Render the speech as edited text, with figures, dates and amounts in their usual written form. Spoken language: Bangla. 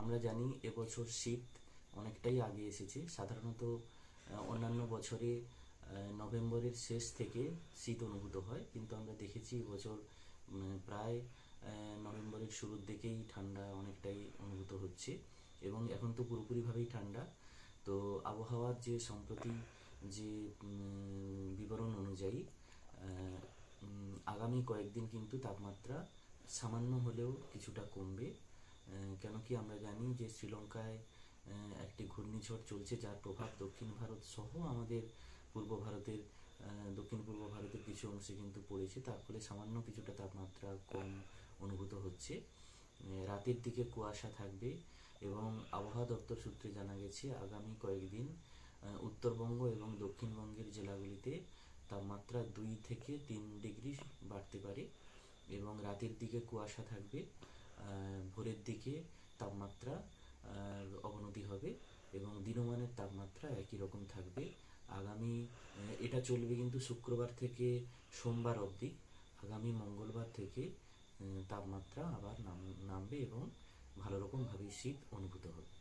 আমরা জানি এবছর শীত অনেকটাই আগে এসেছে। সাধারণত অন্যান্য বছরে নভেম্বরের শেষ থেকে শীত অনুভূত হয়, কিন্তু আমরা দেখেছি এবছর প্রায় নভেম্বরের শুরুর দিকেই ঠান্ডা অনেকটাই অনুভূত হচ্ছে, এবং এখন তো পুরোপুরিভাবেই ঠান্ডা। তো আবহাওয়ার যে সম্প্রতি যে বিবরণ অনুযায়ী আগামী কয়েকদিন কিন্তু তাপমাত্রা সামান্য হলেও কিছুটা কমবে। কেন কি আমরা জানি যে শ্রীলঙ্কায় একটি ঘূর্ণিঝড় চলছে, যার প্রভাব দক্ষিণ ভারত সহ আমাদের পূর্ব ভারতের দক্ষিণ পূর্ব ভারতের কিছু অংশে কিন্তু পড়েছে, তার ফলে সামান্য কিছুটা তাপমাত্রা কম অনুভূত হচ্ছে। রাতের দিকে কুয়াশা থাকবে, এবং আবহাওয়া দপ্তর সূত্রে জানা গেছে আগামী কয়েকদিন উত্তরবঙ্গ এবং দক্ষিণবঙ্গের জেলাগুলিতে তাপমাত্রা 2 থেকে 3 ডিগ্রি বাড়তে পারে, এবং রাতের দিকে কুয়াশা থাকবে। ভোরের দিকে তাপমাত্রা অবনতি হবে, এবং দিনমানের তাপমাত্রা একই রকম থাকবে। এটা চলবে কিন্তু শুক্রবার থেকে সোমবার অবধি। আগামী মঙ্গলবার থেকে তাপমাত্রা আবার নামবে, এবং ভালো রকমভাবে শীত অনুভূত হবে।